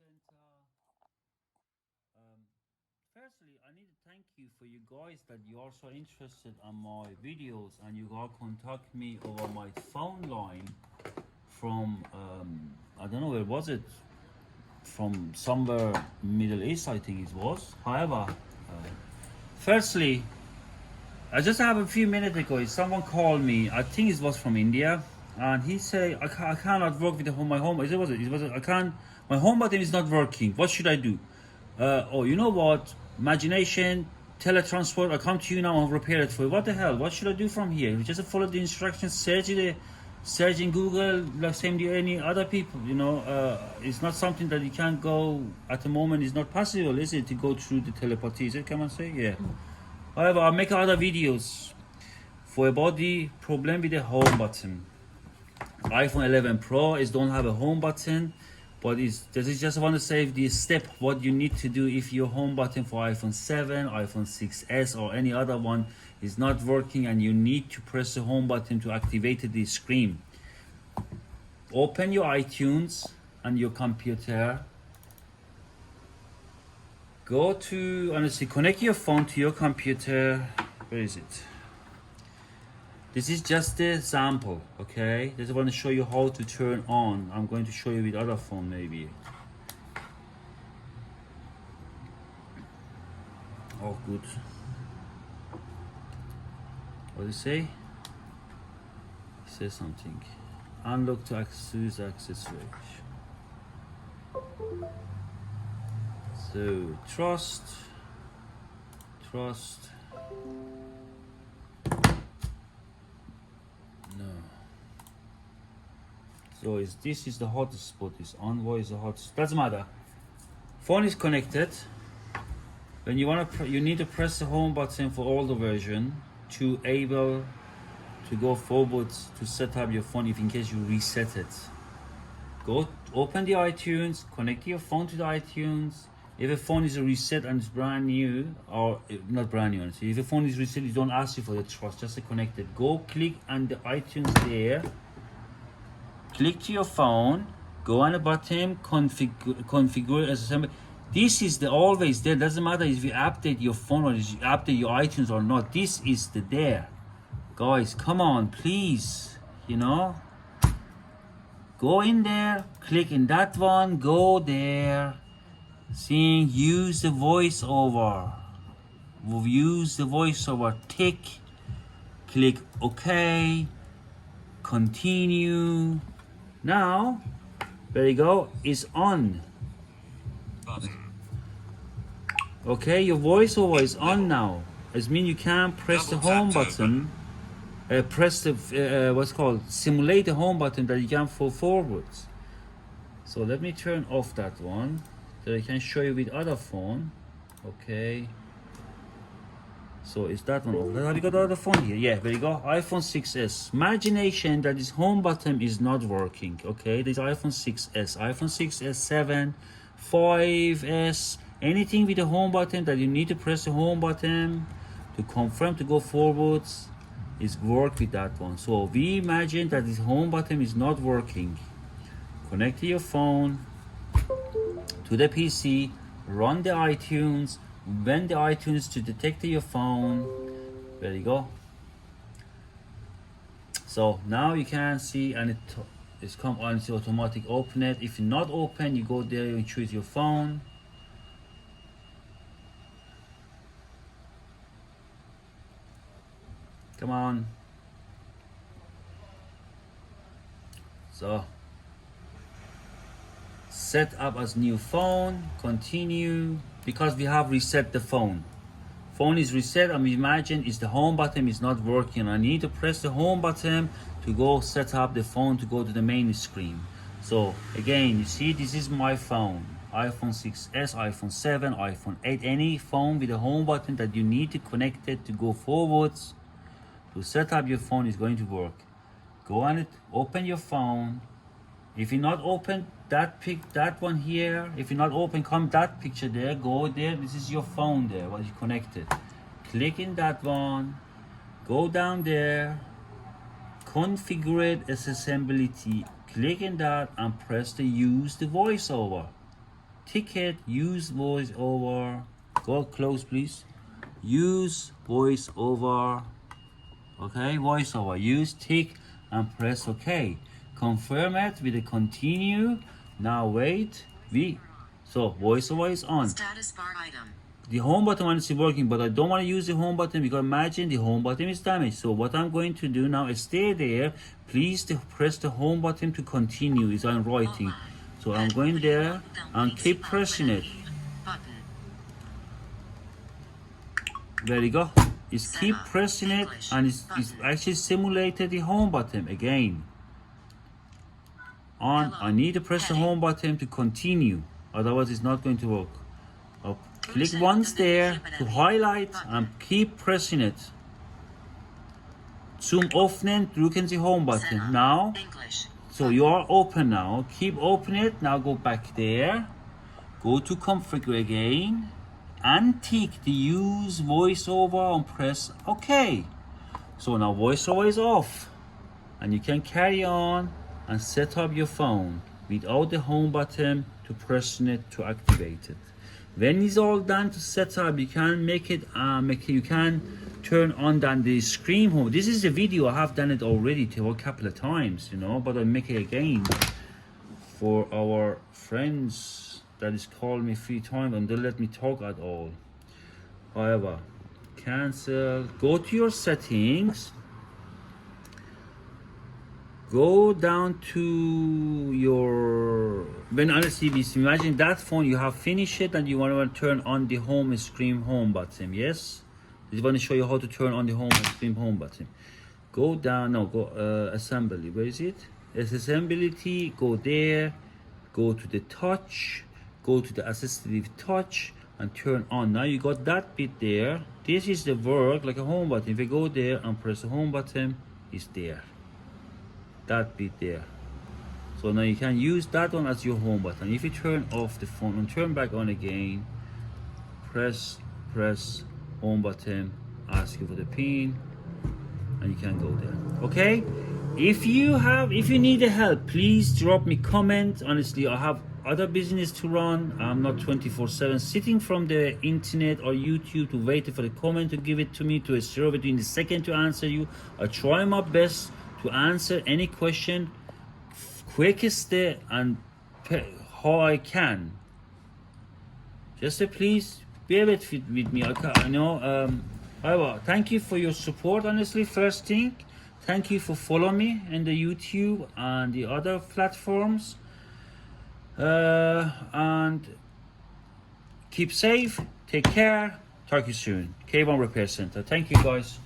center. Firstly, I need to thank you for you guys that you are so interested on my videos and you all contact me over my phone line from I don't know where was it, from somewhere Middle East I think it was. However, firstly, I just have a few minutes ago someone called me. I think it was from India, and he said I cannot work with the home my home. It was I can't. My home button is not working. What should I do? Oh, you know what? Imagination, teletransport. I come to you now and repair it for you. What the hell? What should I do from here? Just follow the instructions. Search in Google like same to any other people. It's not something that you can't go at the moment. It's not possible, is it, to go through the telepathy? Is it? Can I say? Yeah. However, I'll make other videos for about the problem with the home button. iPhone 11 Pro is don't have a home button, but this is just want to save the step what you need to do if your home button for iPhone 7, iPhone 6s or any other one is not working and you need to press the home button to activate the screen. Open your iTunes on your computer. Go to, honestly, connect your phone to your computer. Where is it? This is just a sample, okay? Just want to show you how to turn on. I'm going to show you with other phone maybe. Oh, good. What do you say? It says something. Unlock to access range. So trust. No. So this is the hotspot. Is Envoy is the hotspot. Doesn't matter. Phone is connected. When you you need to press the home button for older version to able to go forward to set up your phone if in case you reset it. Go open the iTunes, connect your phone to the iTunes. If a phone is a reset and it's brand new, or not brand new, if a phone is reset, you don't ask you for the trust, just connect it. Go click on the iTunes there. Click to your phone. Go on the button, configure as assembly. This is the always there. Doesn't matter if you update your phone or if you update your iTunes or not. This is the there. Guys, come on, please. Go in there, click in that one, go there. Seeing use the voiceover. Use the voiceover. Tick. Click OK. Continue. Now, there you go. It's on. Okay, your voiceover is on now. It means you can press the home button. Press the what's called simulate the home button that you can go forwards. So let me turn off that one. That I can show you with other phone. Okay. So it's that one off. Have you got the other phone here? Yeah, there you go. iPhone 6s. Imagination that this home button is not working. Okay, this iPhone 6s, iPhone 6s, 7, 5s, anything with the home button that you need to press the home button to confirm to go forwards is work with that one. So we imagine that this home button is not working. Connect to your phone to the PC, run the iTunes, when the iTunes to detect your phone. There you go. So now you can see, and it's come on to automatic open it. If you're not open, you go there and choose your phone. Come on. So set up as new phone, continue, because we have reset the phone. Phone is reset and we imagine is the home button is not working. I need to press the home button to go set up the phone to go to the main screen. So again, you see this is my phone. iPhone 6s, iPhone 7, iPhone 8, any phone with a home button that you need to connect it to go forwards to set up your phone is going to work. Go on it, open your phone. If you're not open, that one here. If you're not open, come that picture there. Go there. This is your phone there. What you connected. Click in that one. Go down there. Configure it as accessibility. Click in that and press the use the voiceover. ticket, use voice over. Go close, please. Use voice over. Okay, voice over. Use tick and press OK. Confirm it with a continue. Now wait. So voiceover is on. Status bar item. The home button is working, but I don't want to use the home button because imagine the home button is damaged. So what I'm going to do now is stay there. Please press the home button to continue. It's on writing. So I'm going there and keep pressing it. There you go. Just keep pressing it, and it's actually simulated the home button again. I need to press the home button to continue, otherwise it's not going to work. I'll click once there to highlight and keep pressing it. Zoom öffnen, drücken Sie home button. Now, so you are open now. Keep open it. Now go back there. Go to configure again. And tick the use voiceover and press OK. So now voiceover is off. And you can carry on and set up your phone without the home button to pressing it to activate it. When it's all done to set up, you can you can turn on the screen home. This is a video, I have done it already a couple of times, you know, but I'll make it again for our friends that is called me 3 times and don't let me talk at all. However, cancel, go to your settings, go down to your, when honestly, imagine that phone, you have finished it and you want to turn on the home screen home button, yes? I just want to show you how to turn on the home screen home button. Go down, no, go assembly, where is it? Accessibility, go there, go to the touch, go to the assistive touch and turn on. Now you got that bit there. This is the work like a home button. If you go there and press the home button, it's there. That bit there. So now you can use that one as your home button. If you turn off the phone and turn back on again, press home button, ask you for the pin, and you can go there. Okay? If you need help, please drop me comment. Honestly, I have other business to run. I'm not 24/7 sitting from the internet or YouTube to wait for the comment to give it to me to zero between the second to answer you. I try my best to answer any question quickest and how I can. Just please bear with me. I know. However, thank you for your support. Honestly, first thing, thank you for following me in the YouTube and the other platforms. And keep safe, take care, talk to you soon. K1 Repair Center. Thank you guys.